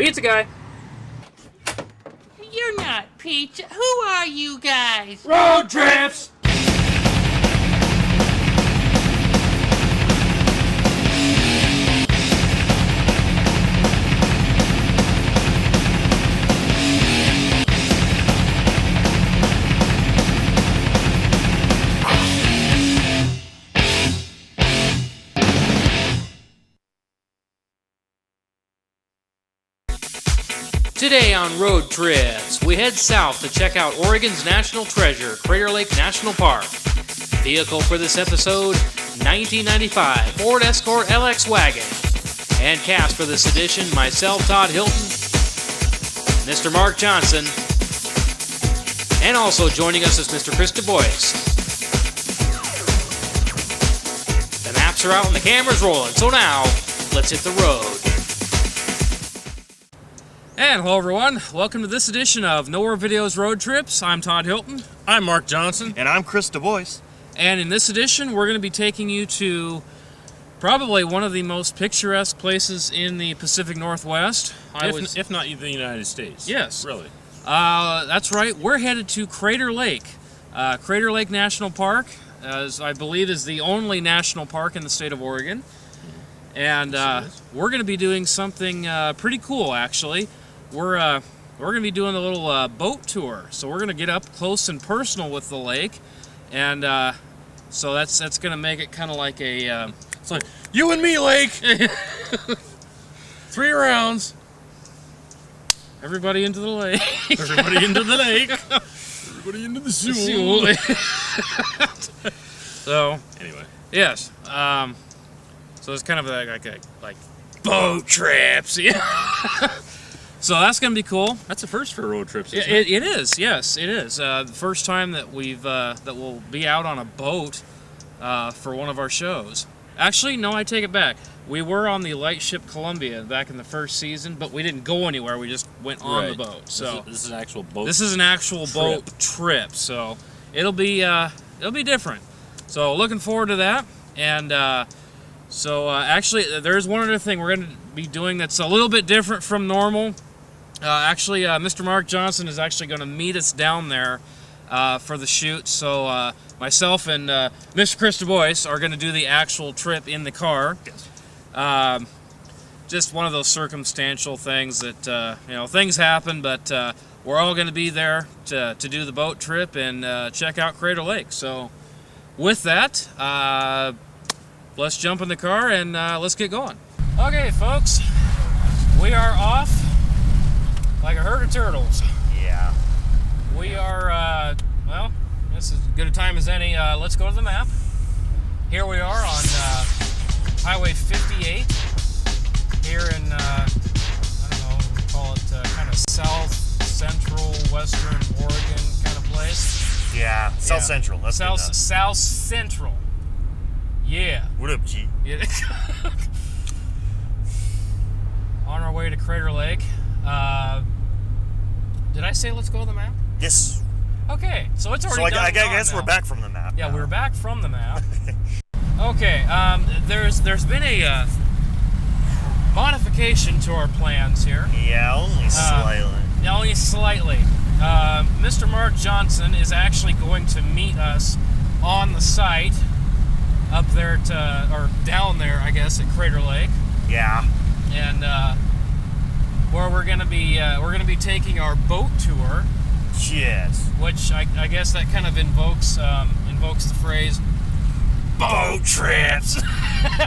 Pizza guy. You're not pizza. Who are you guys? Road trips. Today on Road Trips, we head south to check out Oregon's national treasure, Crater Lake National Park. Vehicle for this episode, 1995 Ford Escort LX wagon. And cast for this edition, myself, Todd Hilton, Mr. Mark Johnson, and also joining us is Mr. Chris DeBois. The maps are out and the camera's rolling, so now, let's hit the road. And hello everyone, welcome to this edition of Nowhere Videos Road Trips. I'm Todd Hilton. I'm Mark Johnson. And I'm Chris DeBois. And in this edition, we're going to be taking you to probably one of the most picturesque places in the Pacific Northwest. If not the United States. Yes. Really. That's right, we're headed to Crater Lake. Crater Lake National Park, as I believe is the only national park in the state of Oregon. And we're going to be doing something pretty cool, actually. We're going to be doing a little boat tour, so we're going to get up close and personal with the lake, and so that's going to make it kind of like a it's like you and me, lake. 3 rounds. Everybody into the lake. Everybody into the lake. Everybody into the zoo. So anyway, yes. So it's kind of like boat trips. Yeah. So that's going to be cool. that's a first for road trips. Isn't It is, yes, it is. The first time that that we'll be out on a boat for one of our shows. Actually, no, I take it back. We were on the lightship Columbia back in the first season, but we didn't go anywhere. We just went on the boat. So this is an actual boat. This is an actual boat trip. So it'll be different. So looking forward to that. And actually, there's one other thing we're going to be doing that's a little bit different from normal. Mr. Mark Johnson is actually going to meet us down there for the shoot. So myself and Mr. Chris DeBois are going to do the actual trip in the car. Yes. Just one of those circumstantial things that, things happen, but we're all going to be there to do the boat trip and check out Crater Lake. So with that, let's jump in the car and let's get going. Okay, folks, we are off like a herd of turtles. Yeah. We are, this is as good a time as any. Let's go to the map. Here we are on Highway 58 here in, call it kind of south central western Oregon kind of place. Yeah, South Central. That's South Central. Yeah. What up, G? Yeah. On our way to Crater Lake. Did I say let's go to the map? Yes. Okay, so it's already done. I guess we're back from the map. Yeah, we're back from the map. Okay, there's been a modification to our plans here. Yeah, only slightly. Only slightly. Mr. Mark Johnson is actually going to meet us on the site up there or down there, I guess, at Crater Lake. Yeah. And where we're gonna be taking our boat tour. Yes. Which I guess that kind of invokes the phrase boat trips.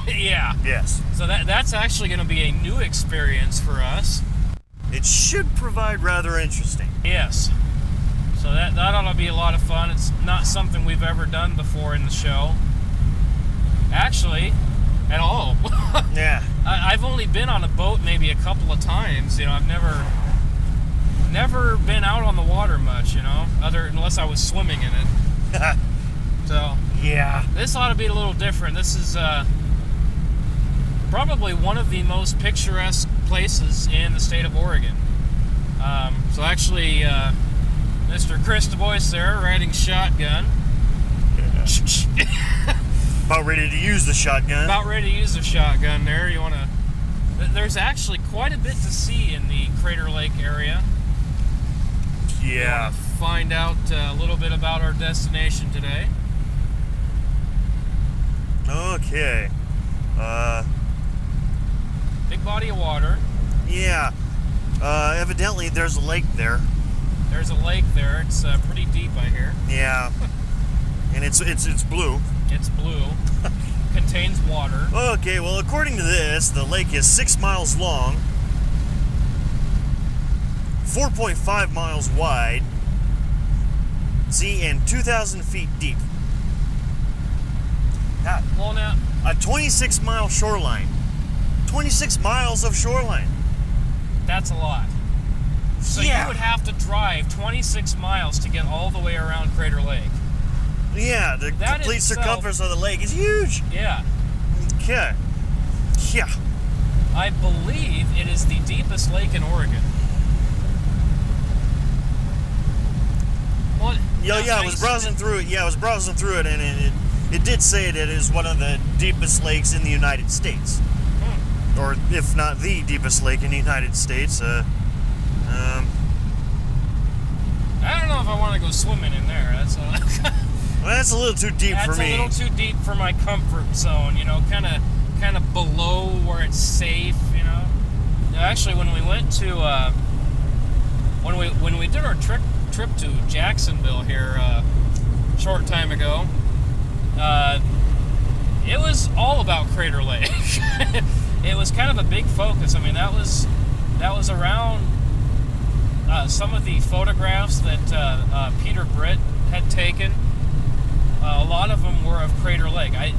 Yeah. Yes. So that's actually going to be a new experience for us. It should provide rather interesting. Yes. So that ought to be a lot of fun. It's not something we've ever done before in the show. Actually, at all. Yeah. I've only been on a boat maybe a couple of times. I've never been out on the water much. Unless I was swimming in it. So yeah, this ought to be a little different. This is probably one of the most picturesque places in the state of Oregon. So actually, Mr. Chris DeBois there riding shotgun. Yeah. About ready to use the shotgun. About ready to use the shotgun there. You want to There's actually quite a bit to see in the Crater Lake area. Yeah. Find out a little bit about our destination today. Okay. Big body of water. Yeah. Evidently there's a lake there. There's a lake there. It's pretty deep, I hear. Yeah. And it's blue. It's blue. Contains water. Okay, well, according to this, the lake is 6 miles long, 4.5 miles wide, and 2,000 feet deep. Well, now, A 26-mile shoreline. 26 miles of shoreline. that's a lot. So Yeah. you would have to drive 26 miles to get all the way around Crater Lake. Yeah, the That complete itself- circumference of the lake is huge. Yeah. Okay. Yeah. I believe it is the deepest lake in Oregon. Well, Yeah, I was browsing through it. Yeah, I was browsing through it, and it did say that it is one of the deepest lakes in the United States. Or if not the deepest lake in the United States. I don't know if I want to go swimming in there. That's Well, that's a little too deep for me. a little too deep for my comfort zone. You know, kind of below where it's safe. You know. Actually, when we went to when we did our trip to Jacksonville here a short time ago, it was all about Crater Lake. It was kind of a big focus. I mean, that was around some of the photographs that Peter Britt had taken. A lot of them were of Crater Lake. I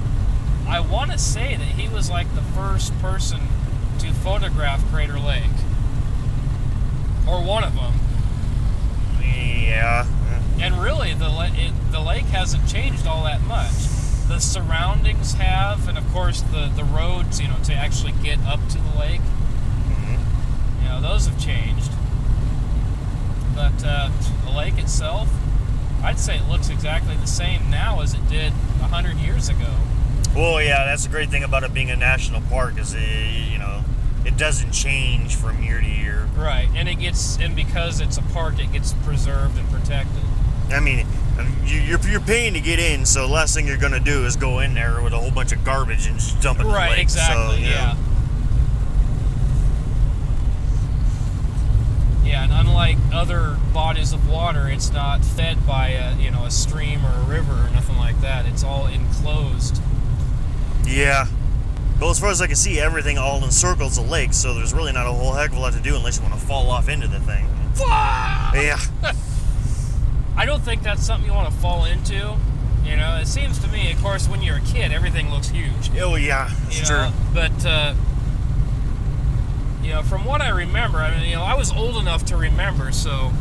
want to say that he was like the first person to photograph Crater Lake, or one of them. Yeah. And really, the lake hasn't changed all that much. The surroundings have, and of course the roads, you know, to actually get up to the lake, you know, those have changed. But the lake itself, I'd say it looks exactly the same now as it did 100 years ago. Well, yeah, that's the great thing about it being a national park is it doesn't change from year to year. Right, and because it's a park, it gets preserved and protected. I mean, you're paying to get in, so the last thing you're gonna do is go in there with a whole bunch of garbage and just dump it in the lake. Right, exactly, So, yeah. Yeah, and unlike other bodies of water, it's not fed by a stream or a river or nothing like that. It's all enclosed. Yeah. Well, as far as I can see, everything all encircles the lake, so there's really not a whole heck of a lot to do unless you want to fall off into the thing. Yeah. I don't think that's something you want to fall into. You know, it seems to me, of course, when you're a kid, everything looks huge. Oh, yeah. It's true. But, from what I remember, I mean, I was old enough to remember, so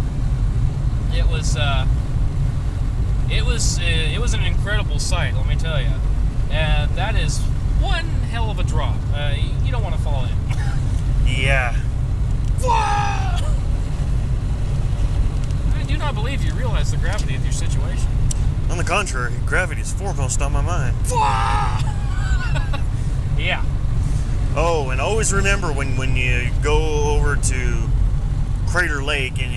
it was an incredible sight, let me tell you. And that is one hell of a drop. You don't want to fall in. Yeah. I do not believe you realize the gravity of your situation. On the contrary, gravity is foremost on my mind. Yeah. Oh, and always remember when you go over to Crater Lake and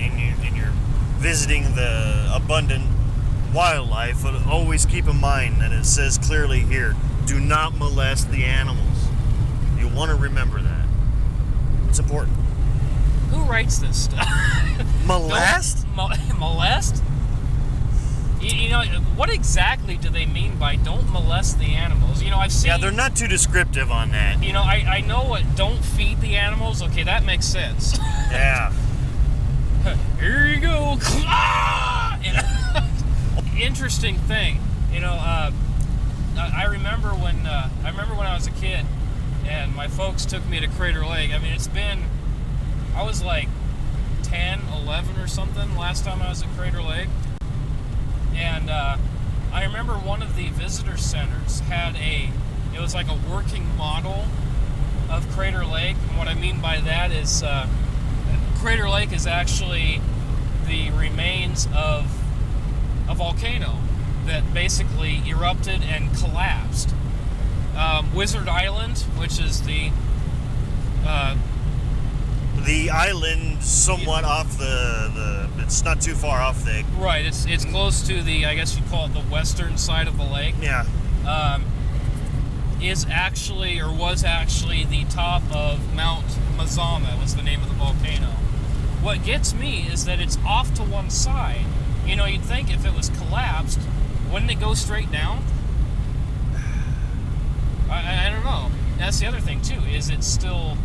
you're visiting the abundant wildlife, always keep in mind that it says clearly here, do not molest the animals. You want to remember that. It's important. Who writes this stuff? Molest? Molest? You know, what exactly do they mean by don't molest the animals? You know, I've seen... Yeah, they're not too descriptive on that. You know, I know what don't feed the animals. Okay, that makes sense. Yeah. Here you go. You know? Interesting thing. You know, I remember when I was a kid and my folks took me to Crater Lake. I mean, I was like 10, 11 or something last time I was at Crater Lake. And I remember one of the visitor centers had it was like a working model of Crater Lake. And what I mean by that is Crater Lake is actually the remains of a volcano that basically erupted and collapsed. Wizard Island, which is the The island, somewhat off the. It's not too far off the. Right. It's close to the. I guess you'd call it the western side of the lake. Yeah. Is actually or was actually the top of Mount Mazama was the name of the volcano. What gets me is that it's off to one side. You know, you'd think if it was collapsed, wouldn't it go straight down? I don't know. That's the other thing too. Is it still?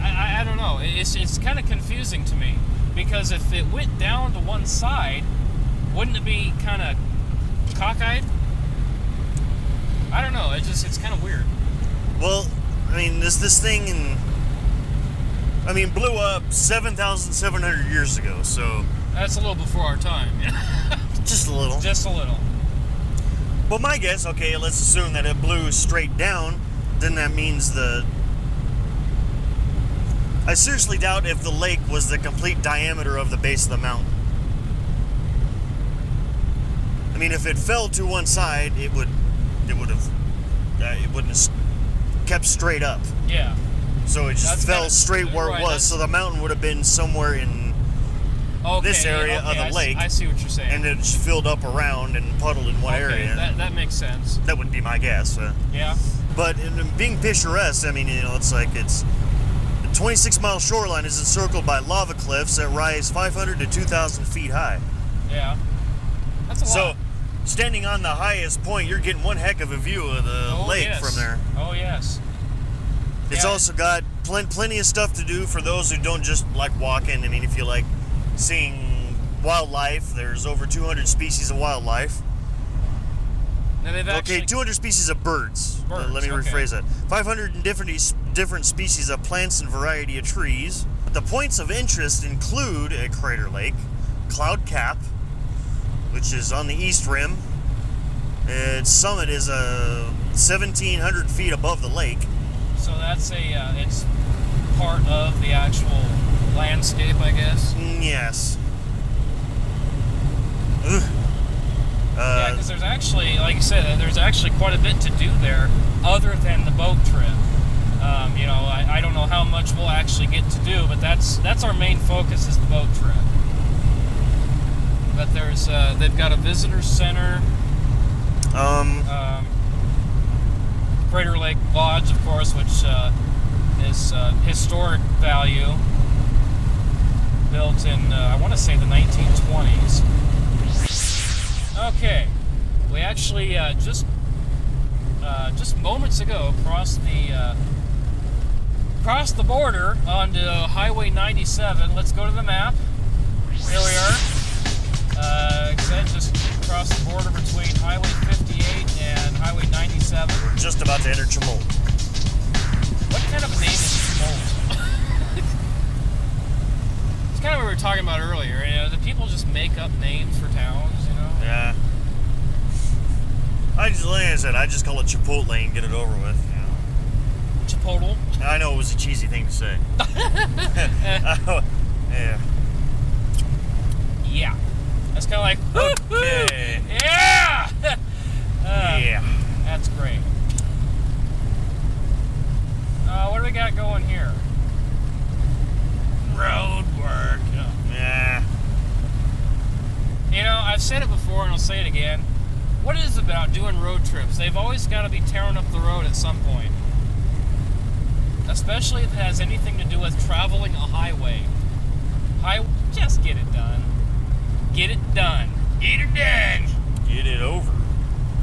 I don't know. It's kind of confusing to me because if it went down to one side, wouldn't it be kind of cockeyed? I don't know. It's kind of weird. Well, I mean, this thing blew up 7,700 years ago. So That's a little before our time. just a little. Just a little. But my guess, okay, let's assume that it blew straight down. Then that means I seriously doubt if the lake was the complete diameter of the base of the mountain. I mean, if it fell to one side, it wouldn't have kept straight up. Yeah. So it just That's fell kinda- straight where right, it was. that's- So the mountain would have been somewhere in this area of the lake. I see what you're saying. and it just filled up around and puddled in one area. That makes sense. That would be my guess. Yeah. But in being picturesque, I mean, it's like the 26-mile shoreline is encircled by lava cliffs that rise 500 to 2,000 feet high. Yeah. That's a lot. So, standing on the highest point, you're getting one heck of a view of the lake yes. from there. Oh, yes. It's Yeah. also got plenty of stuff to do for those who don't just like walking. I mean, if you like seeing wildlife, there's over 200 species of wildlife. Now they've actually... Okay, 200 species of birds. Birds, Let me okay. rephrase that. 500 and different species of plants and variety of trees. The points of interest include a crater lake, Cloud Cap, which is on the east rim. Its summit is 1,700 feet above the lake. So that's it's part of the actual landscape, I guess. Yes. Yeah, because there's actually, like you said, there's actually quite a bit to do there other than the boat trip. I don't know how much we'll actually get to do, but that's our main focus is the boat trip. But there's they've got a visitor center. Crater Lake Lodge, of course, which is historic value, built in I want to say the 1920s. Okay, we actually just moments ago crossed the border onto Highway 97. Let's go to the map. Here we are. Just crossed the border between Highway 58 and Highway 97. We're just about to enter Chemult. What kind of name is Chemult? It's kind of what we were talking about earlier. The people just make up names for towns, Yeah. Like I said, I just call it Chipotle and get it over with. Chipotle. I know it was a cheesy thing to say. Yeah. Yeah. That's kind of like, Okay. yeah! Yeah. That's great. What do we got going here? Road work. Yeah. I've said it before and I'll say it again. What it is about doing road trips, they've always got to be tearing up the road at some point. Especially if it has anything to do with traveling a highway. Just get it done. Get it done. Get it done. Get it over.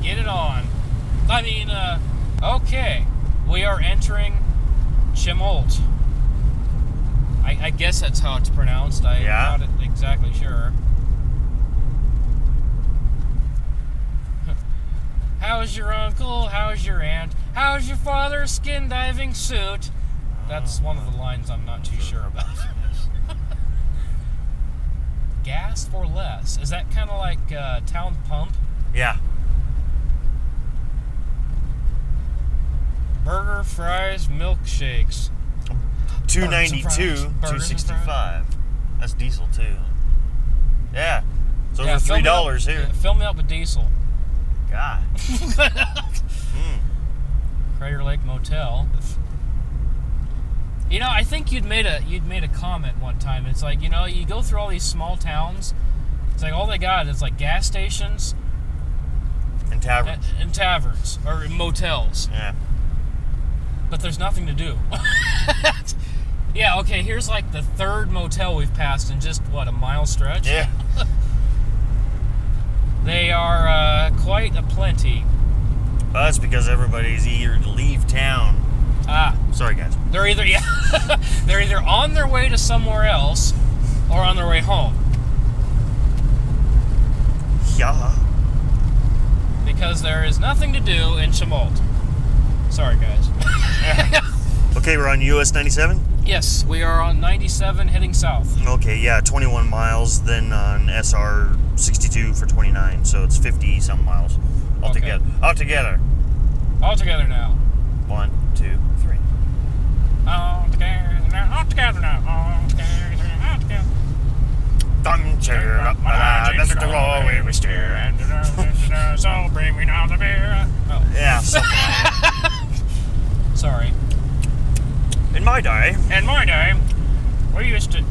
Get it on. I mean, okay. We are entering Chemult. I guess that's how it's pronounced. I'm not exactly sure. How's your uncle? How's your aunt? How's your father's skin diving suit? That's one of the lines I'm not too sure about. Gas for less. Is that kind of like Town Pump? Yeah. Burger, fries, milkshakes. $2.92, Burgers and fries. $2.65. That's diesel too. Yeah. It's over fill me $3 up- here. Fill me up with diesel. God. Crater Lake Motel. You know, I think you'd made a comment one time. It's like, you know, you go through all these small towns. It's like all they got is like gas stations And taverns. and taverns or motels. Yeah. But there's nothing to do. Yeah, okay, here's like the third motel we've passed in just, what, a mile stretch? Yeah. They are quite a plenty. Well, that's because everybody's eager to leave town. Sorry, guys. They're either they're either on their way to somewhere else or on their way home. Yeah. Because there is nothing to do in Chemult. Sorry, guys. Okay, we're on US 97? Yes, we are on 97 heading south. Okay, yeah, 21 miles, then on SR 62 for 29, so it's 50-some miles altogether. Okay. All together now. 1, 2, 3. All together now. All together now. All together. All together. Don't cheer up my life, that's the way we steer. So bring me down the beer. Oh. Yeah, something like that. Sorry. In my day, we used to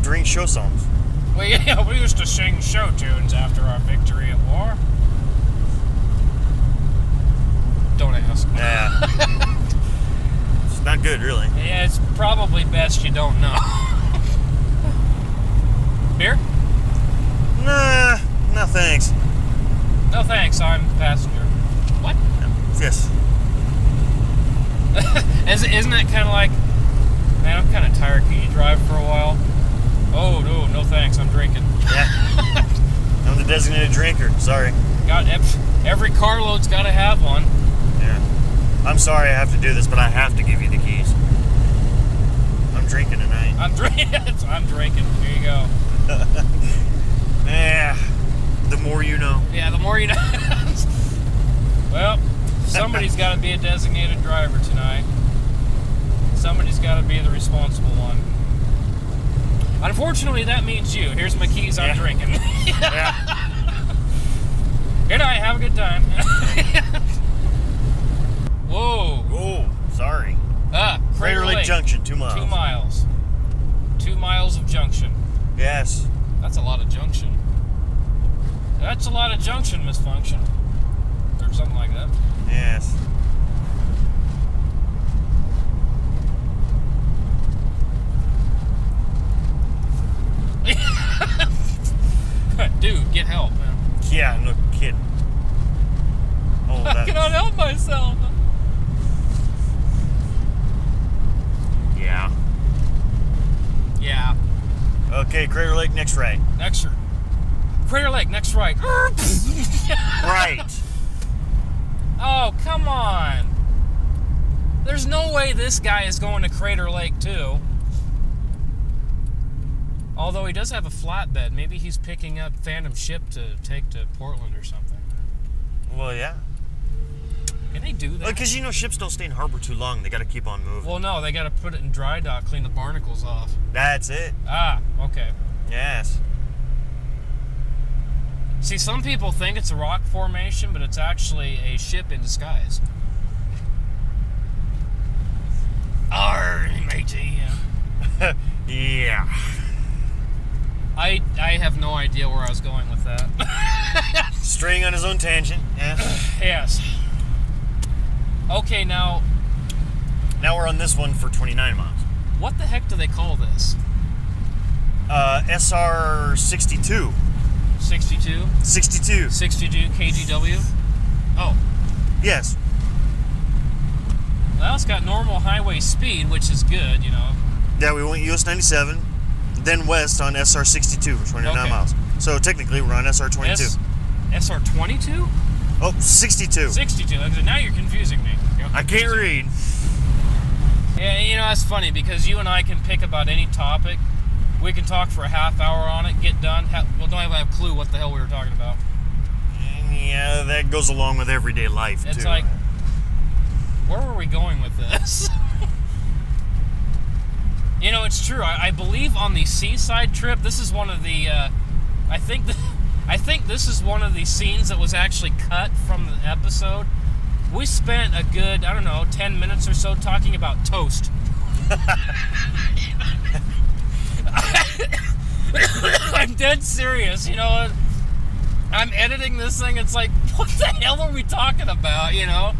drink show songs. we used to sing show tunes after our victory at war. Don't ask. Yeah. It's not good, really. Yeah, it's probably best you don't know. Beer? Nah, no thanks. No thanks, I'm passenger. What? Yes. Isn't that kind of like, man, I'm kind of tired. Can you drive for a while? Oh, no thanks, I'm drinking. Yeah. I'm the designated drinker, sorry. God, every carload's got to have one. Yeah. I'm sorry I have to do this, but I have to give you the keys. I'm drinking tonight. I'm drinking. Here you go. Yeah. The more you know. Yeah, the more you know. Well, somebody's got to be a designated driver tonight. Somebody's got to be the responsible one. Unfortunately, that means you. Here's my keys. I'm drinking. Yeah. Good night. Have a good time. Whoa. Oh, sorry. Crater Lake Junction, 2 miles. 2 miles. 2 miles of junction. Yes. That's a lot of junction. That's a lot of junction misfunction. Or something like that. Yes. Dude, get help, man. Yeah, no kidding. Oh, I cannot help myself. Yeah. Yeah. Okay, Crater Lake, next right. Next. Crater Lake, next right. Right. Oh, come on. There's no way this guy is going to Crater Lake, too. Although he does have a flatbed. Maybe he's picking up Phantom ship to take to Portland or something. Well, yeah. Can they do that? Because, you know, ships don't stay in harbor too long. They got to keep on moving. Well, no, they got to put it in dry dock, clean the barnacles off. That's it. Ah, okay. Yes. See, some people think it's a rock formation, but it's actually a ship in disguise. Arr, matey. Yeah. I have no idea where I was going with that. Straying on his own tangent. Yeah. Yes. Okay, now, Now we're on this one for 29 miles. what the heck do they call this? SR 62. 62? 62. 62 KGW? Oh, Yes. well, it's got normal highway speed, which is good, you know. Yeah, we went US 97, then west on SR 62 for 29 Okay. miles. So technically we're on SR 22. SR 22? Oh, 62. 62. Now you're confusing me. I can't read. Yeah, you know, that's funny because you and I can pick about any topic. We can talk for a half hour on it, get done. We'll don't even have a clue what the hell we were talking about. Yeah, that goes along with everyday life, It's too. like, where were we going with this? You know, it's true. I believe on the seaside trip, this is one of the, I think this is one of the scenes that was actually cut from the episode. we spent a good, I don't know, 10 minutes or so talking about toast. I'm dead serious, you know. I'm editing this thing, it's like, what the hell are we talking about, you know?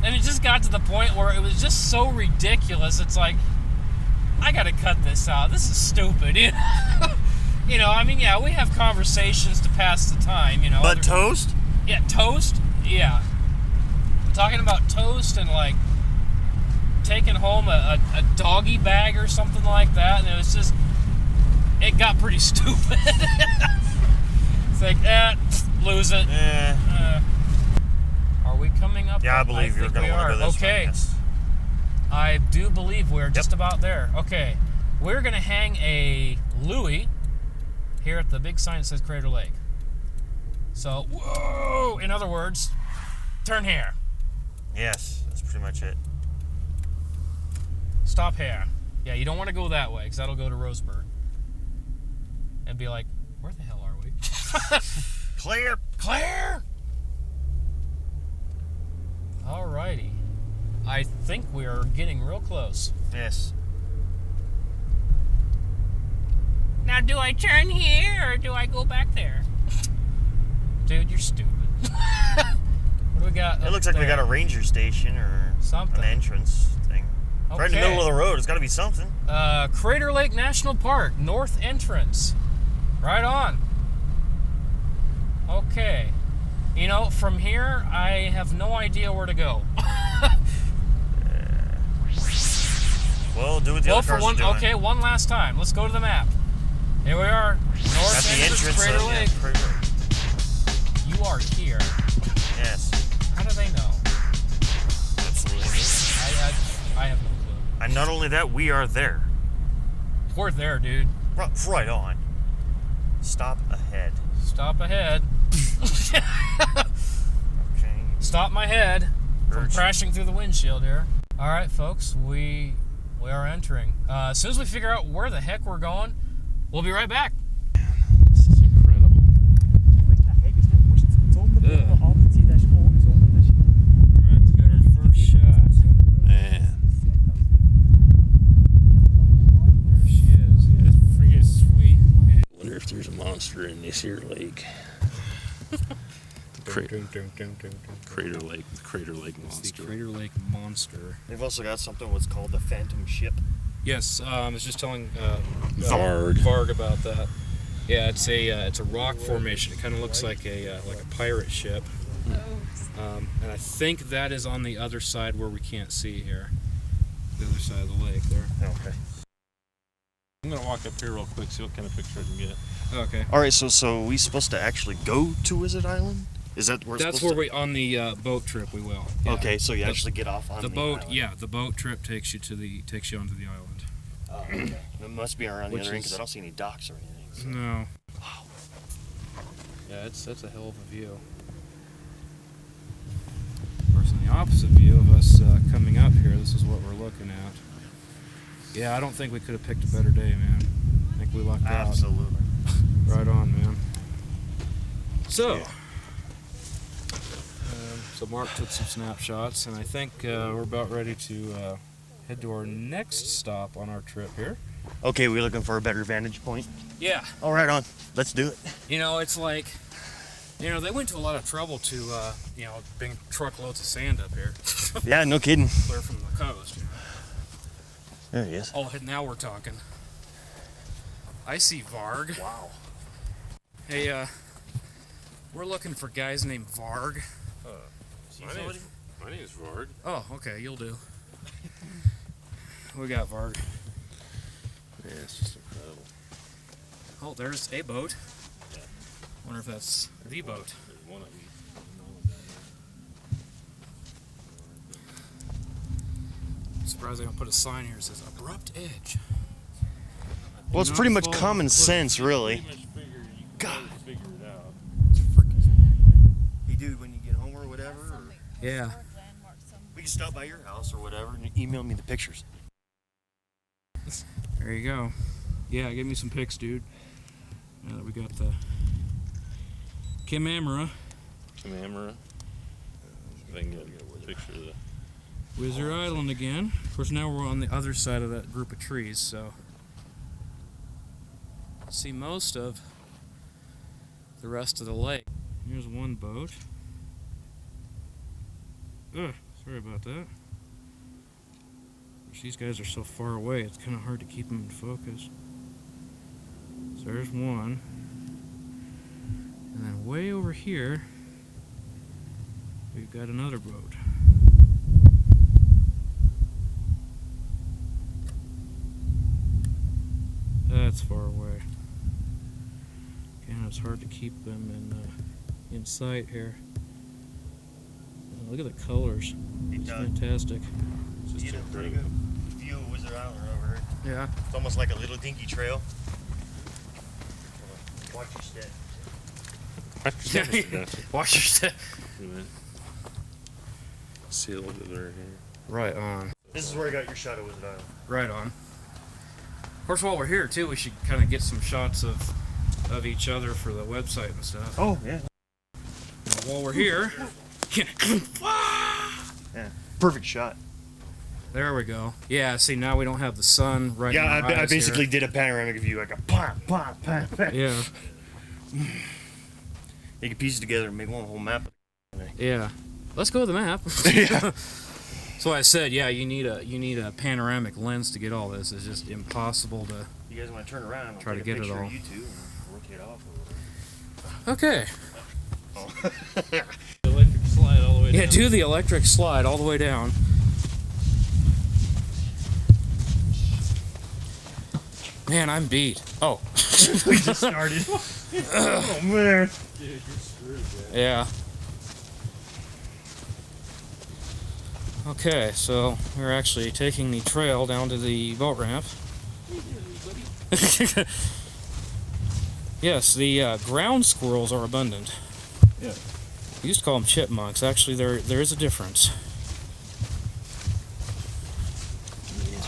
And it just got to the point where it was just so ridiculous, it's like, I gotta cut this out, this is stupid, you know? You know, I mean, yeah, we have conversations to pass the time, you know. But toast? Yeah, toast, yeah. Talking about toast and, like, taking home a doggy bag or something like that, and it was just, it got pretty stupid. It's like, lose it. Are we coming up? Yeah, I believe you're going to want to go this way. Okay. Yes. I do believe we're just about there. Okay. We're going to hang a Louis here at the big sign that says Crater Lake. So, whoa! In other words, turn here. Yes, that's pretty much it. Stop here. Yeah, you don't want to go that way because that'll go to Roseburg. And be like, where the hell are we? Clear. Claire! Alrighty. I think we're getting real close. Yes. Now, do I turn here or do I go back there? Dude, you're stupid. What do we got? It looks like we got a ranger station or something. an entrance thing. Okay. Right in the middle of the road. It's got to be something. Crater Lake National Park, north entrance. Right on. Okay. You know, from here, I have no idea where to go. Well, do what the other cars are doing. Okay, one last time. Let's go to the map. Here we are. North That's the entrance Crater of Lake. Crater Lake. You are here. Yes. How do they know? Absolutely. I have no clue. And not only that, we are there. We're there, dude. Right on. Stop ahead. Stop ahead. Okay. Stop my head from Urge. crashing through the windshield here. All right, folks, we are entering. As soon as we figure out where the heck we're going, we'll be right back. This is incredible. Alright, got our first shot. Man. There she is. That's freaking sweet. I wonder if there's a monster in this here lake. Crater Lake, the Crater Lake It's monster. the Crater Lake Monster. They've also got something what's called the Phantom Ship. Yes, I was just telling Varg about that. Yeah, it's a rock formation. It kind of looks like a pirate ship. And I think that is on the other side where we can't see here. The other side of the lake there. Okay. I'm gonna walk up here real quick, see what kind of picture I can get. Okay. All right, so are we supposed to actually go to Wizard Island? Is that where? That's where we on the boat trip we will. Yeah. Okay, so you actually get off on The boat, island. yeah, the boat trip takes you onto the island. Okay. It must be around the Which other end because is- I don't see any docks or anything. So. No. Wow. Yeah, that's a hell of a view. Of course, in the opposite view of us coming up here, this is what we're looking at. Yeah, I don't think we could have picked a better day, man. I think we lucked out. Absolutely. Right on, man. So, Yeah. so Mark took some snapshots, and I think we're about ready to head to our next stop on our trip here. Okay, we're looking for a better vantage point. Yeah. All right, on. Let's do it. You know, it's like, you know, they went to a lot of trouble to, you know, bring truckloads of sand up here. Yeah, no kidding. Clear from the coast. You know? There he is. Oh, now we're talking. I see Varg. Wow. Hey, we're looking for guys named Varg. My name is Varg. Oh, okay, you'll do. We got Varg. Yeah, it's just incredible. Oh, there's a boat. Yeah. Wonder if that's the boat. There's one of these. Surprised they don't put a sign here that says abrupt edge. Well, it's pretty much common sense, really. Pretty much God. figure it out. Hey, dude, when you get home or whatever, or Yeah. we can stop by your house or whatever and email me the pictures. There you go. Yeah, give me some pics, dude. Now that we got the camera. Camera. If I can get picture of the. Wizard Island again. Of course, now we're on the other side of that group of trees, so see most of the rest of the lake. Here's one boat. Ugh, sorry about that. These guys are so far away, it's kind of hard to keep them in focus. So there's one. And then way over here, we've got another boat. That's far away. Again, it's hard to keep them in sight here. Look at the colors. It's fantastic. You get a pretty good view of Wizard Island over here. Yeah. It's almost like a little dinky trail. Watch your step. Watch your step. See a little bit there. Right on. This is where I got your shot of Wizard Island. Right on. Of course, while we're here too, we should kind of get some shots of each other for the website and stuff. Oh yeah. While we're here, yeah, perfect shot. There we go. Yeah. See, now we don't have the sun right. Yeah, in our I eyes basically here. did a panoramic view, like a pop, pop, pop, pop. Yeah. You can piece it together and make one whole map. Yeah. Let's go with the map. Yeah. So I said, yeah, you need a panoramic lens to get all this. It's just impossible to. You guys want to turn around? I'll Try to take a get it picture all. of you two and rotate off a little. Okay. Oh. Electric slide all the way down. Yeah, do the electric slide all the way down. Man, I'm beat. Oh. We just started. Oh man. Dude, you're screwed, man. Yeah. Okay, so we're actually taking the trail down to the boat ramp. Yes, the ground squirrels are abundant. Yeah. We used to call them chipmunks. Actually, there is a difference.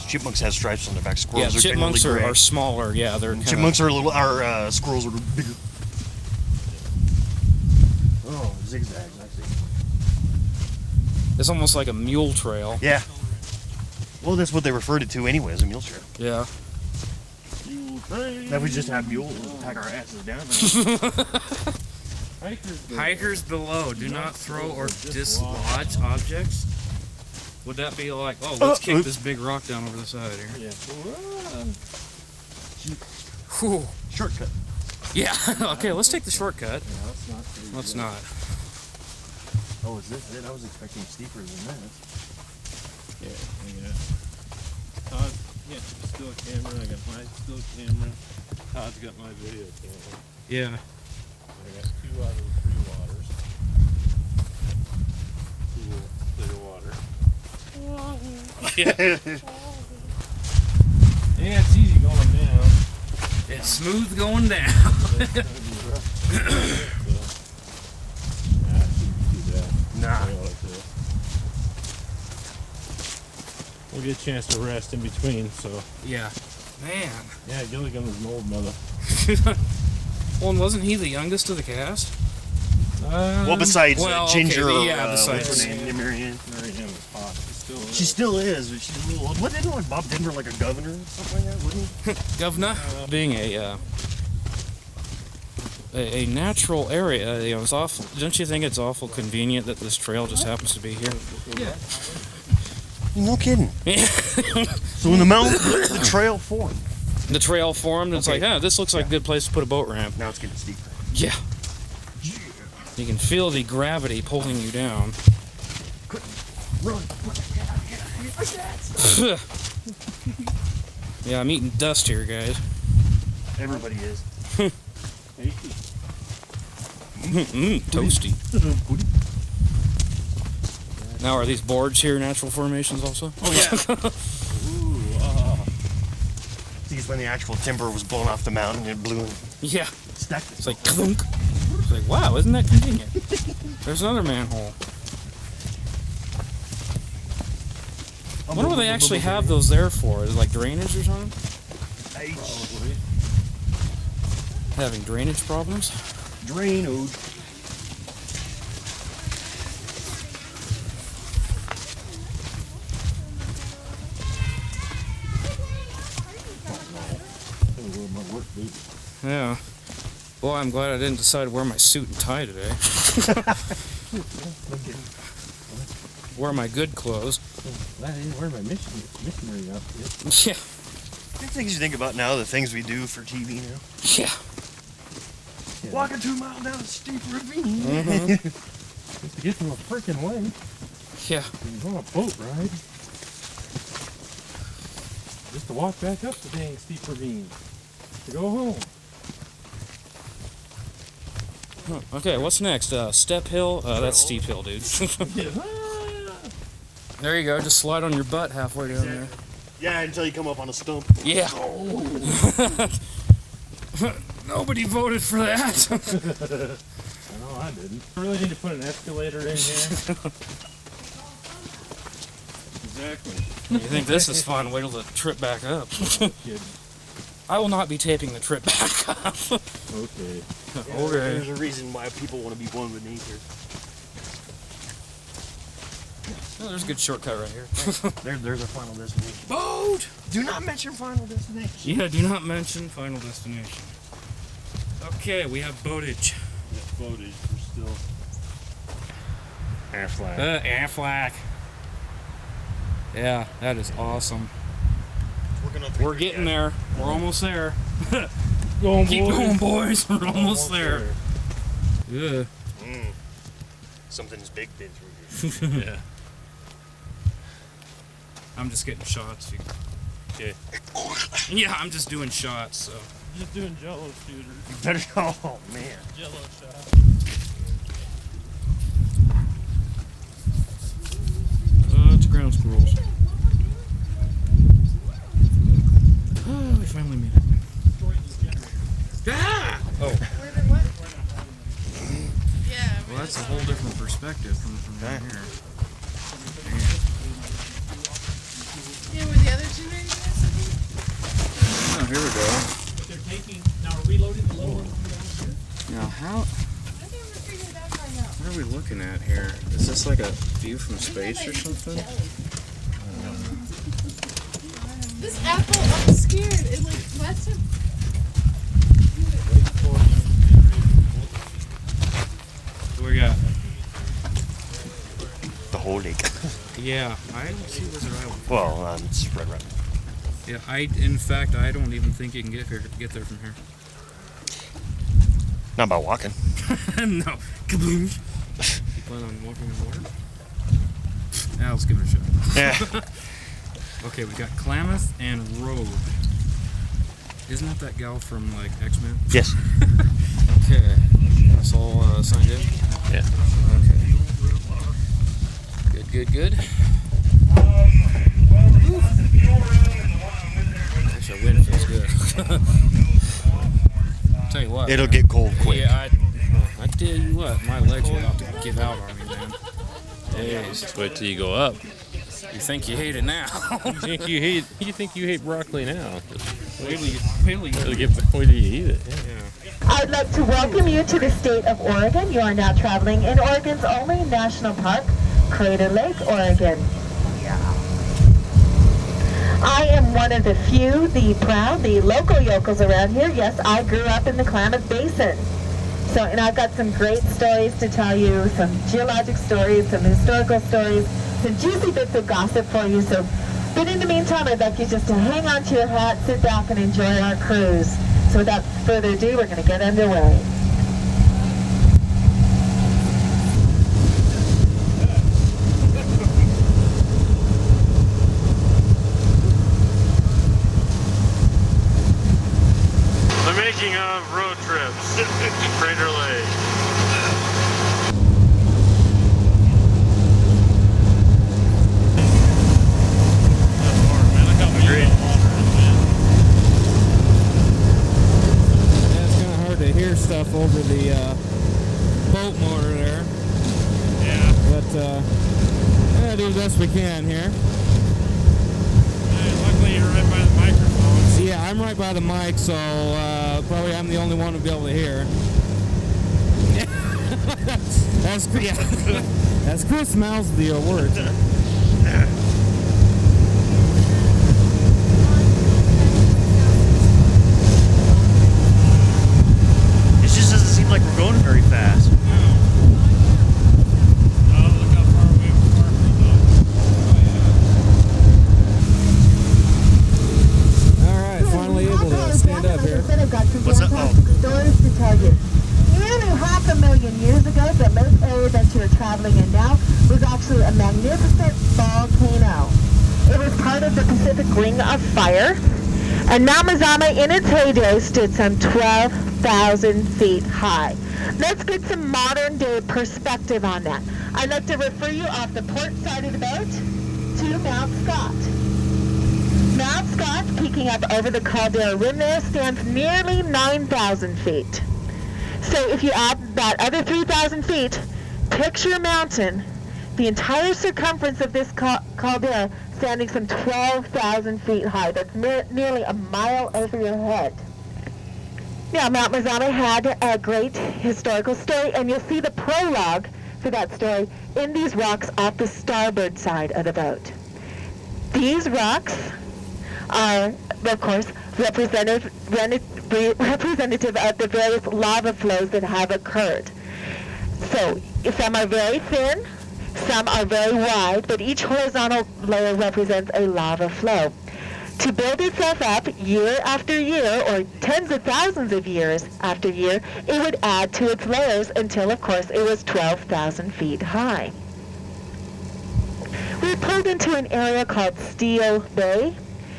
Chipmunks have stripes on their back. Yeah, Squirrels are chipmunks generally gray. are smaller. Yeah, they're kinda, Chipmunks are a little. Our squirrels are bigger. Oh, zigzags. I see. It's almost like a mule trail. Yeah. Well, that's what they referred it to anyway, as a mule trail. Yeah. Now we just have mules and pack our asses down. Hikers below, do not throw or dislodge objects. Would that be like, oh, let's kick this big rock down over the side here? Yeah. Whew. Shortcut. Yeah. Okay, let's take the shortcut. Yeah, that's not pretty Let's good. not. Oh, is this it? I was expecting steeper than that. Yeah. Todd, yeah, still camera. I got my still camera. Todd's got my video camera. Yeah. I got 2 out of the 3 waters. Cool, clear water. Yeah. Yeah, it's easy going down. It's smooth going down. It's gonna be rough. Nah, I shouldn't do that. Nah. I like this. We'll get a chance to rest in between, so. Yeah. Man. Yeah, Gilligan was an old mother. Well, and wasn't he the youngest of the cast? Well, besides Ginger, okay, yeah, besides- what's her name? Marianne. Marianne was hot. She still is, but she's a little old. What, didn't like Bob Denver like a governor or something like that, wouldn't he? Governor, being a natural area, you know, it's awful. Don't you think it's awful convenient that this trail just happens to be here? Yeah. No kidding. So in the mountains, the trail formed. The trail formed, and it's like, this looks like a good place to put a boat ramp. Now it's getting steeper. Yeah. You can feel the gravity pulling you down. Run. Yeah, I'm eating dust here, guys. Everybody is. Toasty. Now, are these boards here natural formations also? Oh yeah. Ooh, See, it's when the actual timber was blown off the mountain and it blew and Yeah. stacked It's like clunk. It's like, wow, isn't that convenient? There's another manhole. I wonder what they actually have those there for. Is it like drainage or something? probably. Having drainage problems? Drainage. work boots. Yeah. Boy, I'm glad I didn't decide to wear my suit and tie today. Wear my good clothes. Glad I didn't wear my missionary outfit. Yeah. Things you think about now, the things we do for TV now. Yeah. Walking 2 miles down a steep ravine. Just to get to a freaking lake. Yeah. And go on a boat ride. Just to walk back up the dang steep ravine. To go home. Okay, what's next? Step hill? That's steep hill, dude. There you go. Just slide on your butt halfway down there. Yeah, until you come up on a stump. Yeah. Nobody voted for that. I know I didn't. I really need to put an escalator in here. Exactly. You think this is fun? Wait till the trip back up. Kidding. I will not be taping the trip back up. Okay. Okay. There's a reason why people want to be one with nature. Oh, there's a good shortcut right here. There's our final destination. Boat! Do not mention final destination. Yeah, do not mention final destination. Okay, we have boatage. Yeah, boatage. We're still. Aflac. Aflac. Yeah, that is awesome. We're getting there. We're almost there. Going, Keep boys. going, boys. We're almost there. Yeah. Something's big been through here. Yeah. I'm just getting shots. Okay. Yeah, I'm just doing shots. So. Just doing Jello shooters. Better. Oh man. Jello shot. It's ground squirrels. Oh, we finally made it. Ah! Oh. Yeah. Well, that's a whole different perspective from down here. Yeah, were the other generators or something? Oh, here we go. But they're taking, now reloading the lower one down here. Now, how? I never figured that part out. What are we looking at here? Is this like a view from space or something? This apple, I'm scared. It like lets him. What we got? The whole lake. Yeah, I don't see Wizard Island. Well, it's Red Rock. Yeah, in fact, I don't even think you can get there from here. Not by walking. No. Kaboom. You plan on walking in water? Now let's give it a shot. Yeah. Okay, we got Klamath and Rogue. Isn't that gal from like X-Men? Yes. Okay. That's all signed in? Yeah. Okay. Good. Gosh, that wind feels good. Tell you what. It'll man. get cold quick. Yeah, I tell you what, my legs are about to give out on me, man. Jeez. Wait till you go up. You think you hate it now? You think you hate broccoli now? Wait till you Wait till you eat it. Yeah. I'd like to welcome you to the state of Oregon. You are now traveling in Oregon's only national park, Crater Lake, Oregon. I am one of the few, the proud, the local yokels around here. Yes, I grew up in the Klamath Basin. So, and I've got some great stories to tell you, some geologic stories, some historical stories, some juicy bits of gossip for you. So, but in the meantime, I'd like you just to hang on to your hat, sit back, and enjoy our cruise. So without further ado, we're going to get underway. The making of road trips. Crater Lake. To hear stuff over the boat motor there. Yeah. But do the best we can here. Luckily you're right by the microphone. Yeah, I'm right by the mic, so probably I'm the only one to be able to hear. That's Chris mouths the words. here traveling in now, was actually a magnificent volcano. It was part of the Pacific Ring of Fire, and Mount Mazama in its heyday stood some 12,000 feet high. Let's get some modern day perspective on that. I'd like to refer you off the port side of the boat to Mount Scott. Mount Scott, peeking up over the caldera rim there, stands nearly 9,000 feet. So if you add that other 3,000 feet, picture a mountain, the entire circumference of this caldera standing some 12,000 feet high. That's nearly a mile over your head. Now, Mount Mazama had a great historical story, and you'll see the prologue for that story in these rocks off the starboard side of the boat. These rocks are, of course, representative of the various lava flows that have occurred. So, some are very thin, some are very wide, but each horizontal layer represents a lava flow. To build itself up year after year, or tens of thousands of years after year, it would add to its layers until, of course, it was 12,000 feet high. We pulled into an area called Steel Bay.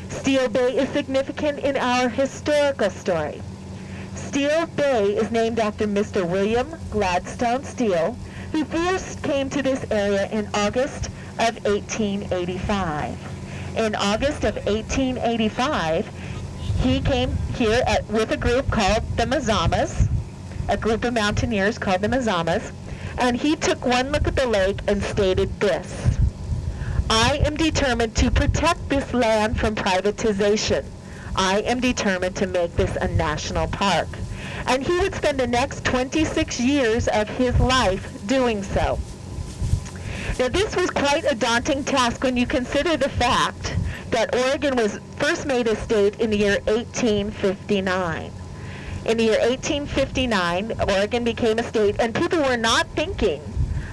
Steel Bay is significant in our historical story. Steel Bay is named after Mr. William Gladstone Steele, who first came to this area in August of 1885. In August of 1885, he came here with a group called the Mazamas, a group of mountaineers called the Mazamas, and he took one look at the lake and stated this: "I am determined to protect this land from privatization. I am determined to make this a national park." And he would spend the next 26 years of his life doing so. Now, this was quite a daunting task when you consider the fact that Oregon was first made a state in the year 1859. In the year 1859, Oregon became a state, and people were not thinking,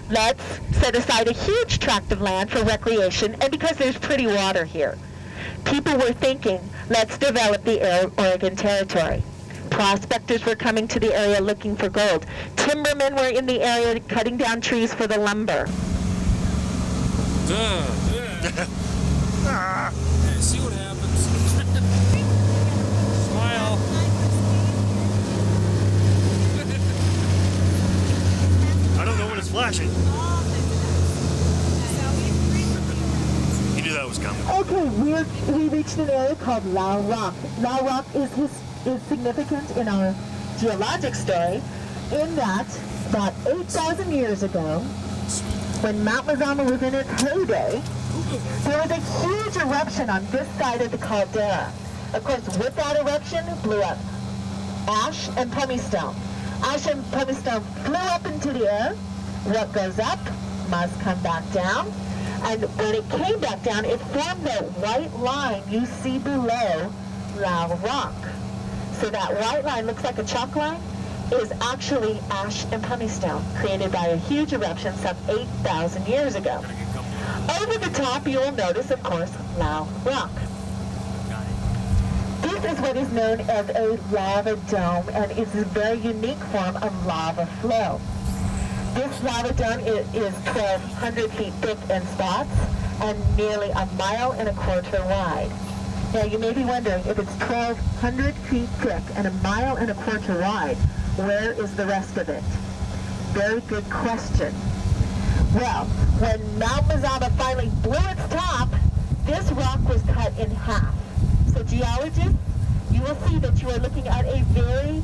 let's set aside a huge tract of land for recreation, and because there's pretty water here. People were thinking, let's develop the Oregon Territory. Prospectors were coming to the area looking for gold. Timbermen were in the area cutting down trees for the lumber. See what happens. Smile. I don't know when it's flashing. You knew that was coming. Okay, we reached an area called Lau Rock. Lau Rock is significant in our geologic story in that about 8,000 years ago, when Mount Mazama was in its heyday, there was a huge eruption on this side of the caldera. Of course, with that eruption, blew up ash and pumice stone. Ash and pumice stone flew up into the air. What goes up must come back down. And when it came back down, it formed that white line you see below Lau Rock. So that white line looks like a chalk line, is actually ash and pumice stone created by a huge eruption some 8,000 years ago. Over the top, you will notice, of course, Lau Rock. This is what is known as a lava dome, and it's a very unique form of lava flow. This lava dome is 1,200 feet thick in spots and nearly 1.25 miles wide. Now, you may be wondering, if it's 1,200 feet thick and 1.25 miles wide, where is the rest of it? Very good question. Well, when Mount Mazama finally blew its top, this rock was cut in half. So geologists, you will see that you are looking at a very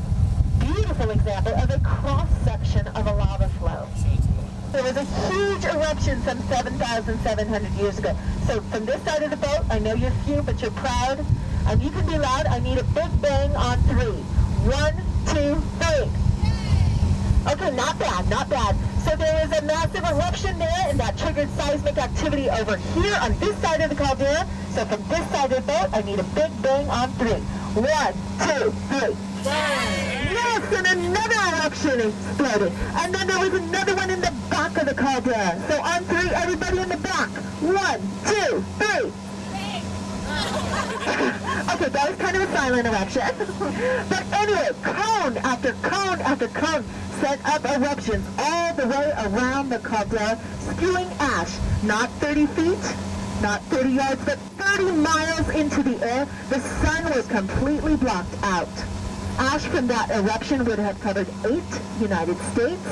beautiful example of a cross-section of a lava flow. There was a huge eruption some 7,700 years ago. So from this side of the boat, I know you're few, but you're proud, and you can be loud. I need a big bang on 3. 1, 2, 3. Okay, not bad, not bad. So there was a massive eruption there, and that triggered seismic activity over here on this side of the caldera. So from this side of the boat, I need a big bang on 3. 1, 2, 3. Yes, and another eruption exploded. And then there was another one in the back of the caldera. So on 3, everybody in the back. 1, 2, 3. Okay, that was kind of a silent eruption. But anyway, cone after cone after cone sent up eruptions all the way around the caldera, spewing ash, not 30 feet, not 30 yards, but 30 miles into the air. The sun was completely blocked out. Ash from that eruption would have covered 8 United States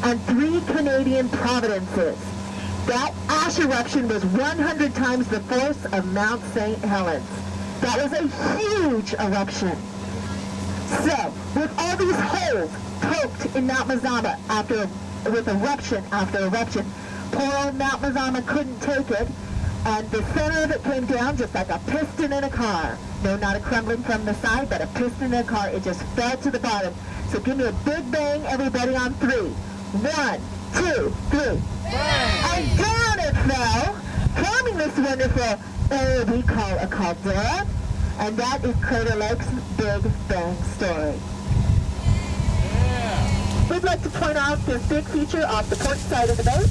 and 3 Canadian provinces. That ash eruption was 100 times the force of Mount St. Helens. That was a huge eruption. So, with all these holes poked in Mount Mazama with eruption after eruption, poor old Mount Mazama couldn't take it, and the center of it came down just like a piston in a car. No, not a crumbling from the side, but a piston in a car. It just fell to the bottom. So give me a big bang, everybody, on 3. 1, 2, 3. And down it fell, forming this wonderful area we call a caldera, and that is Crater Lake's Big Bang story. We'd like to point out this big feature off the port side of the boat.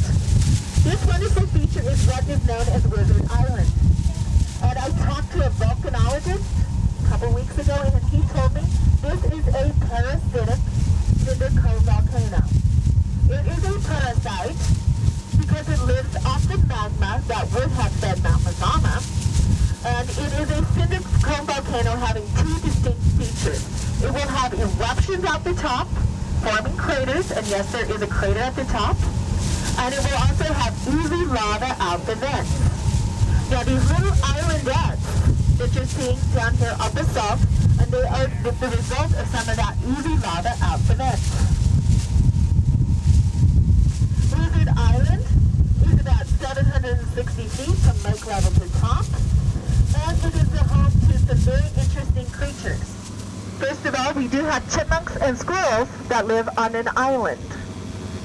This wonderful feature is what is known as Wizard Island. And I talked to a volcanologist a couple weeks ago, and he told me this is a parasitic cinder cone volcano. It is a parasite because it lives off the magma that would have fed Mount Mazama. And it is a cinder cone volcano having 2 distinct features. It will have eruptions at the top, forming craters, and yes, there is a crater at the top. And it will also have oozy lava out the vents. Now these little islandettes that you're seeing down here are basalt, and they are the result of some of that oozy lava out the vents. Wizard Island is about 760 feet from lake level to top, and it is the home to some very interesting creatures. First of all, we do have chipmunks and squirrels that live on an island.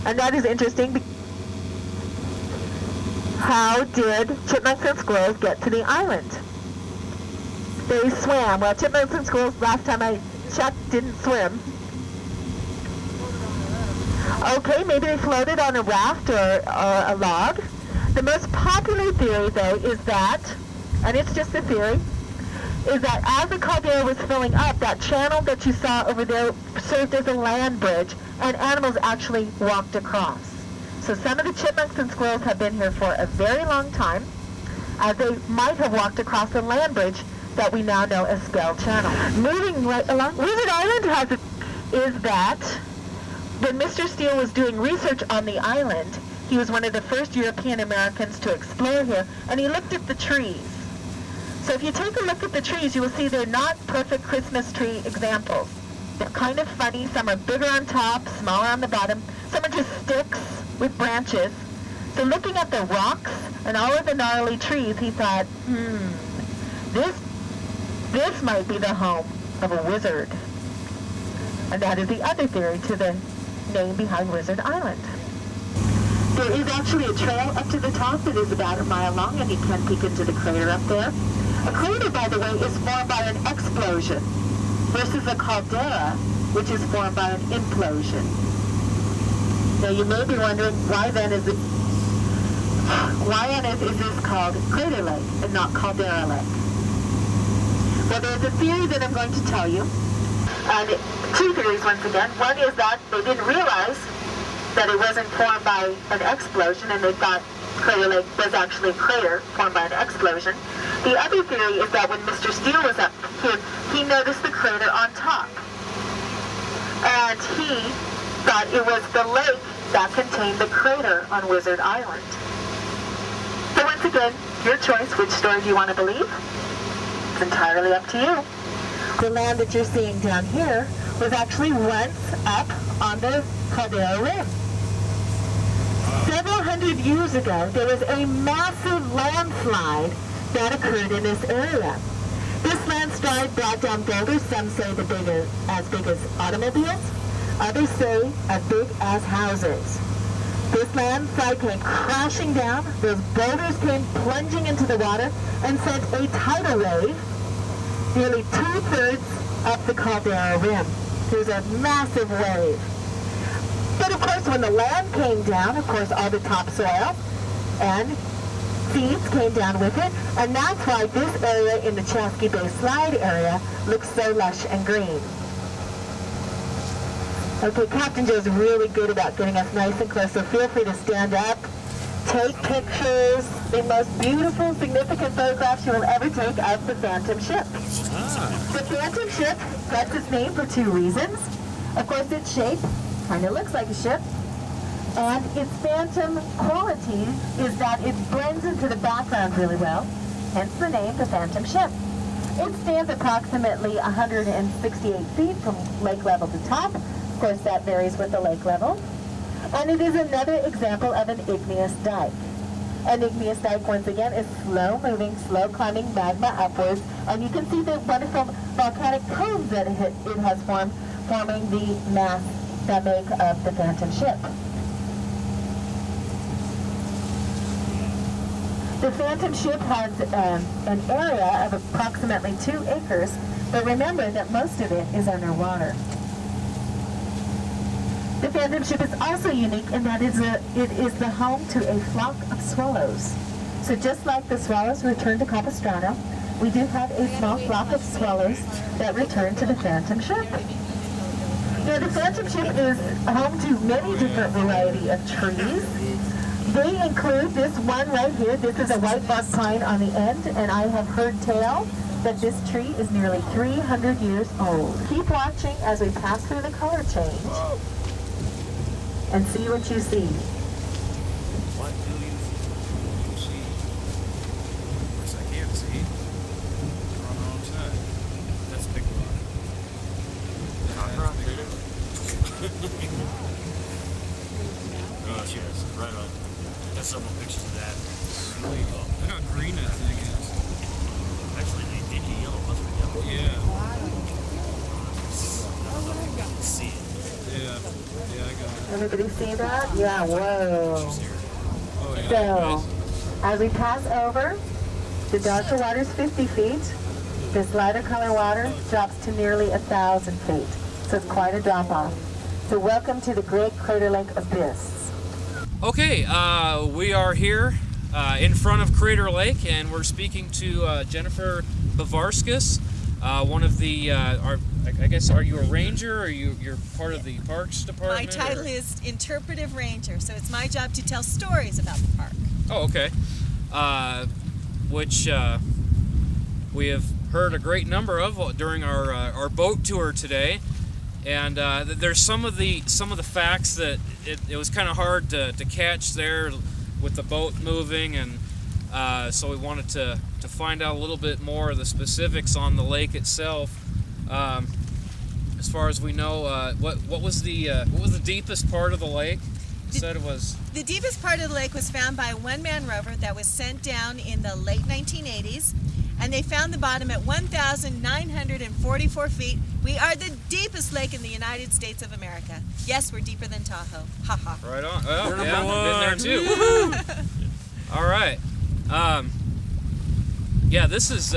And that is interesting. How did chipmunks and squirrels get to the island? They swam. Well, chipmunks and squirrels, last time I checked, didn't swim. Okay, maybe they floated on a raft or a log. The most popular theory, though, is that, and it's just a theory, is that as the caldera was filling up, that channel that you saw over there served as a land bridge, and animals actually walked across. So some of the chipmunks and squirrels have been here for a very long time, as they might have walked across the land bridge that we now know as Skell Channel. Moving right along, Wizard Island is that when Mr. Steele was doing research on the island, he was one of the first European Americans to explore here, and he looked at the trees. So if you take a look at the trees, you will see they're not perfect Christmas tree examples. They're kind of funny. Some are bigger on top, smaller on the bottom. Some are just sticks with branches. So looking at the rocks and all of the gnarly trees, he thought, this might be the home of a wizard. And that is the other theory to the name behind Wizard Island. There is actually a trail up to the top that is about a mile long, and you can peek into the crater up there. A crater, by the way, is formed by an explosion versus a caldera, which is formed by an implosion. Now you may be wondering, why on earth is this called Crater Lake and not Caldera Lake? Well, there's a theory that I'm going to tell you. And 2 theories once again. One is that they didn't realize that it wasn't formed by an explosion, and they thought Crater Lake was actually a crater formed by an explosion. The other theory is that when Mr. Steele was up here, he noticed the crater on top. And he thought it was the lake that contained the crater on Wizard Island. So once again, your choice. Which story do you want to believe? It's entirely up to you. The land that you're seeing down here was actually once up on the Caldera Rim. Several hundred years ago, there was a massive landslide that occurred in this area. This landslide brought down boulders, some say as big as automobiles, others say as big as houses. This landslide came crashing down, those boulders came plunging into the water and sent a tidal wave nearly 2/3 up the Caldera Rim. It was a massive wave. But of course, when the land came down, of course, all the topsoil and seeds came down with it, and that's why this area in the Chasky Bay Slide area looks so lush and green. Okay, Captain Joe's really good about getting us nice and close, so feel free to stand up, take pictures, the most beautiful, significant photographs you will ever take of the Phantom ship. The Phantom ship gets its name for two reasons. Of course, its shape kind of looks like a ship, and its phantom quality is that it blends into the background really well, hence the name, the Phantom ship. It stands approximately 168 feet from lake level to top. Of course, that varies with the lake level. And it is another example of an igneous dike. An igneous dike, once again, is slow-moving, slow-climbing magma upwards, and you can see the wonderful volcanic cones that it has formed, forming the mass that make up the Phantom ship. The Phantom ship has an area of approximately 2 acres, but remember that most of it is underwater. The Phantom ship is also unique in that it is the home to a flock of swallows. So just like the swallows return to Capistrano, we do have a small flock of swallows that return to the Phantom ship. Now the Phantom ship is home to many different variety of trees. They include this one right here. This is a white bark pine on the end, and I have heard tell that this tree is nearly 300 years old. Keep watching as we pass through the color change and see what you see. What do you see? Of course I can't see. We're on the wrong side. That's a big rock. Oh, yes, right on. Got several pictures of that. Sweet. Look how green that thing is. Actually, they did yellow, wasn't it? Yellow. Yeah. See it. Yeah. Yeah, I got it. Everybody see that? Yeah, whoa. Oh, yeah. So, as we pass over, the darker water is 50 feet. This lighter color water drops to nearly 1,000 feet. So it's quite a drop off. So welcome to the Great Crater Lake Abyss. Okay, we are here in front of Crater Lake, and we're speaking to Jennifer Bavarskas, one of the, I guess, are you a ranger, or you're part of the Parks Department? My title is Interpretive Ranger, so it's my job to tell stories about the park. Oh, okay. Which we have heard a great number of during our boat tour today. And there's some of the facts that it was kind of hard to catch there with the boat moving, and so we wanted to find out a little bit more of the specifics on the lake itself. As far as we know, what was the deepest part of the lake? You said it was. The deepest part of the lake was found by a one-man rover that was sent down in the late 1980s, and they found the bottom at 1,944 feet. We are the deepest lake in the United States of America. Yes, we're deeper than Tahoe. Ha ha. Right on. Oh, yeah, been there too. All right. Yeah, this is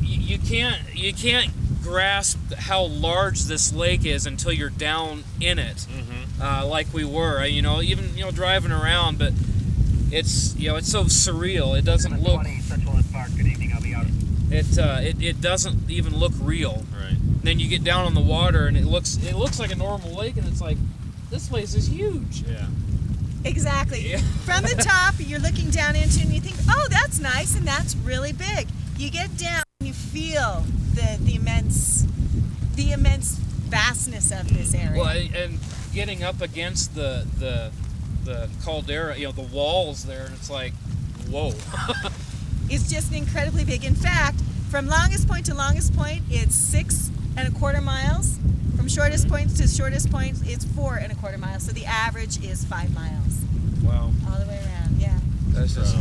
you can't grasp how large this lake is until you're down in it, like we were. Even driving around, but it's it's so surreal. It doesn't look. Good evening. I'll be out. It doesn't even look real. Right. Then you get down on the water, and it looks like a normal lake, and it's like, this place is huge. Yeah. Exactly. Yeah. From the top, you're looking down into it, and you think, oh, that's nice, and that's really big. You get down, and you feel the immense vastness of this area. Well, and getting up against the caldera, the walls there, and it's like, whoa. It's just incredibly big. In fact, from longest point to longest point, it's 6¼ miles. From shortest point to shortest point, it's 4¼ miles. So the average is 5 miles. Wow. All the way around, yeah. That's just,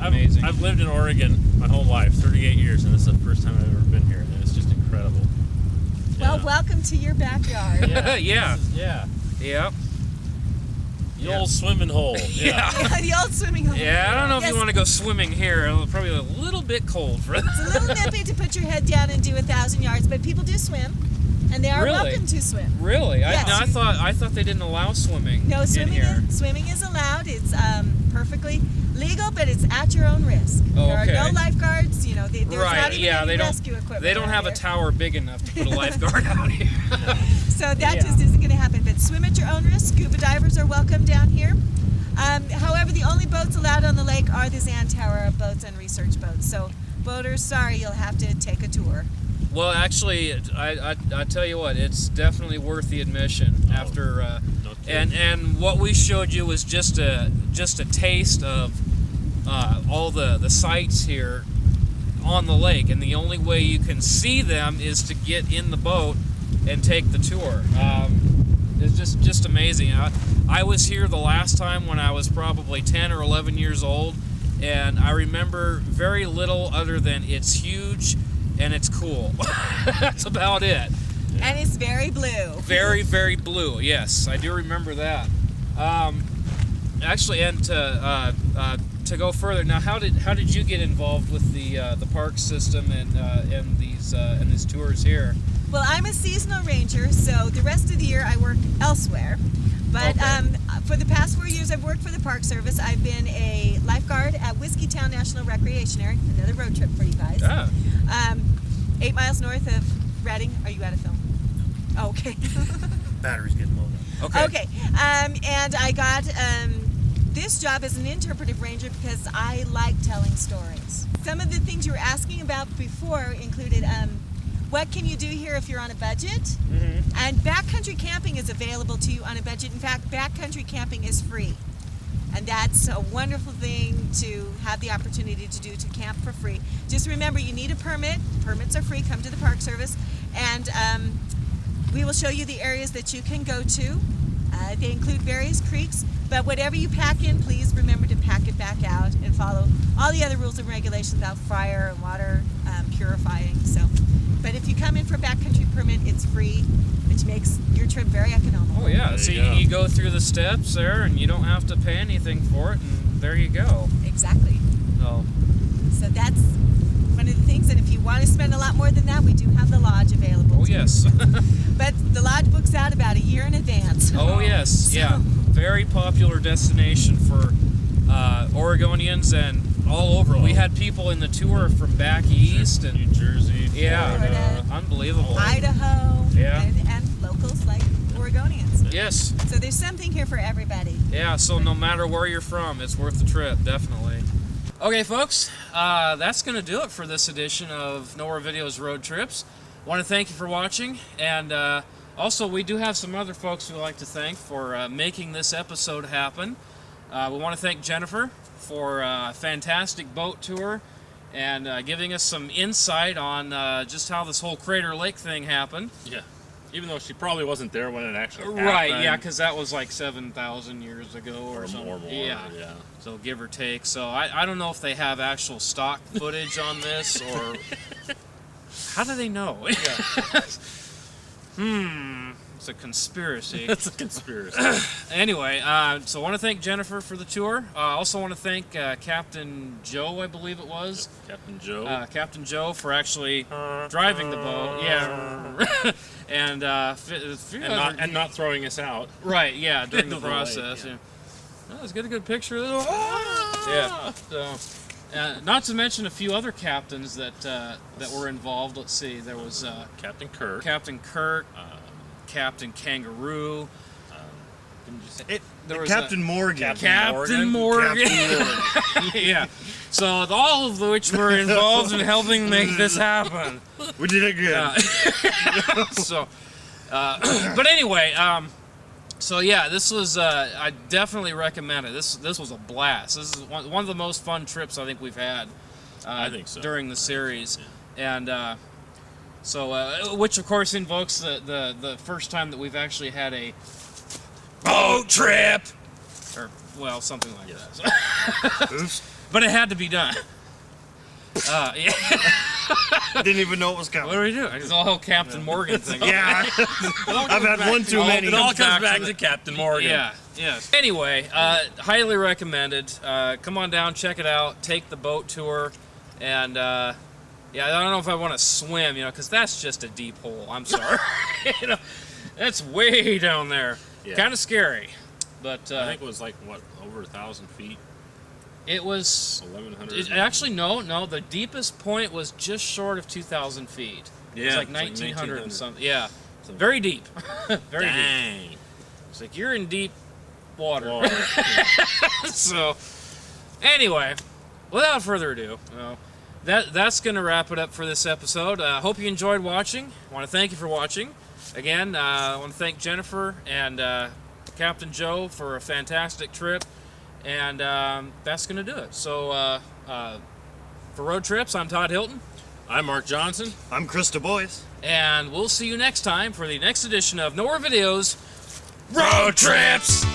Amazing. I've lived in Oregon my whole life, 38 years, and this is the first time I've ever been here, and it's just incredible. Well, welcome to your backyard. Yeah. Yeah. The old swimming hole. Yeah. The old swimming hole. Yeah, I don't know if Yes. you want to go swimming here. It's probably a little bit cold for that. It's a little nippy to put your head down and do 1,000 yards, but people do swim. and they are Really? welcome to swim. Really? Yes. I thought they didn't allow swimming. No, in here. swimming is allowed. It's perfectly legal, but it's at your own risk. Oh, There okay. are no lifeguards. You know, there's Right, not even yeah, any they don't- rescue equipment. They don't out have a here. tower big enough to put a lifeguard out here. So that Yeah. just isn't going to happen. But swim at your own risk. Scuba divers are welcome down here. However, the only boats allowed on the lake are the Xantower boats and research boats. So boaters, sorry, you'll have to take a tour. Well, actually, I tell you what, it's definitely worth the admission. After and what we showed you was just a taste of all the sights here on the lake, and the only way you can see them is to get in the boat and take the tour. It's just amazing. I was here the last time when I was probably 10 or 11 years old, and I remember very little other than it's huge and it's cool. That's about it. And it's very blue. Very, very blue. Yes, I do remember that. Actually, and to go further, now how did you get involved with the park system and these tours here? Well, I'm a seasonal ranger, so the rest of the year I work elsewhere. But Okay. for the past 4 years, I've worked for the Park Service. I've been a lifeguard at Whiskeytown National Recreation Area. Another road trip for you guys. Ah. 8 miles north of Redding. Are you out of film? Oh, okay. Battery's getting low now. Okay. Okay. And I got this job as an interpretive ranger because I like telling stories. Some of the things you were asking about before included what can you do here if you're on a budget? Mm-hmm. And backcountry camping is available to you on a budget. In fact, backcountry camping is free. And that's a wonderful thing to have the opportunity to do, to camp for free. Just remember, you need a permit. Permits are free. Come to the Park Service. And we will show you the areas that you can go to. They include various creeks. But whatever you pack in, please remember to pack it back out and follow all the other rules and regulations about fire and water purifying. But if you come in for a backcountry permit, it's free, which makes your trip very economical. Oh yeah, There so you go. you go through the steps there, and you don't have to pay anything for it, and there you go. Exactly. Oh, So that's one of the things. And if you want to spend a lot more than that, we do have the lodge available. oh too. yes. But the lodge books out about a year in advance. Oh yes, yeah. Very popular destination for Oregonians and all over. We had people in the tour from back east and New Jersey, yeah, Florida, unbelievable. Idaho, Yeah. and locals like Oregonians. Yes, So there's something here for everybody. yeah. So no matter where you're from, it's worth the trip, definitely. Okay, folks, that's gonna do it for this edition of Nowhere Videos Road Trips. Want to thank you for watching, and also we do have some other folks we'd like to thank for making this episode happen. We want to thank Jennifer for a fantastic boat tour and giving us some insight on just how this whole Crater Lake thing happened. Yeah. Even though she probably wasn't there when it actually happened. Right, yeah, because that was like 7,000 years ago or something. more, yeah. yeah. So give or take. So I don't know if they have actual stock footage on this or how do they know? It's a conspiracy. That's a conspiracy. Anyway, so I want to thank Jennifer for the tour. I also want to thank Captain Joe, I believe it was. Captain Joe. Captain Joe for actually driving the boat. Yeah. and and not throwing us out. right, yeah, during the Into the lake, process. yeah. Yeah. Well, let's get a good picture of this. Yeah. So, not to mention a few other captains that were involved. Let's see. There was Captain Kirk. Captain Kirk, Captain Kangaroo. Didn't you say There was Captain Morgan. Captain Morgan. Yeah. So all of which were involved in helping make this happen. We did it good. So, but anyway, so yeah, this was I definitely recommend it. This was a blast. This is one of the most fun trips I think we've had. I think so. During the series, and so which of course invokes the first time that we've actually had a boat trip, or well, something like that. Oops. But it had to be done. Yeah. Didn't even know it was coming. What do we do? It's the whole Captain Morgan thing. Yeah. I've had one too many. It all comes back to Captain Morgan. Yeah, yes. Anyway, highly recommended. Come on down, check it out, take the boat tour, and Yeah, I don't know if I want to swim, because that's just a deep hole. I'm sorry. That's way down there. Yeah. Kind of scary. But I think it was like, what, over 1,000 feet? it was 1,100. actually no. The deepest point was just short of 2,000 feet. Yeah, It was like it's like 1,900 and 1,900. something. Yeah, So- very deep. Very deep. Dang. It's like you're in deep water. Water. So, anyway, without further ado, that's going to wrap it up for this episode. Hope you enjoyed watching. I want to thank you for watching. Again, I want to thank Jennifer and Captain Joe for a fantastic trip. And that's going to do it. So, for Road Trips, I'm Todd Hilton. I'm Mark Johnson. I'm Chris DeBois. And we'll see you next time for the next edition of Nowhere Videos Road Trips!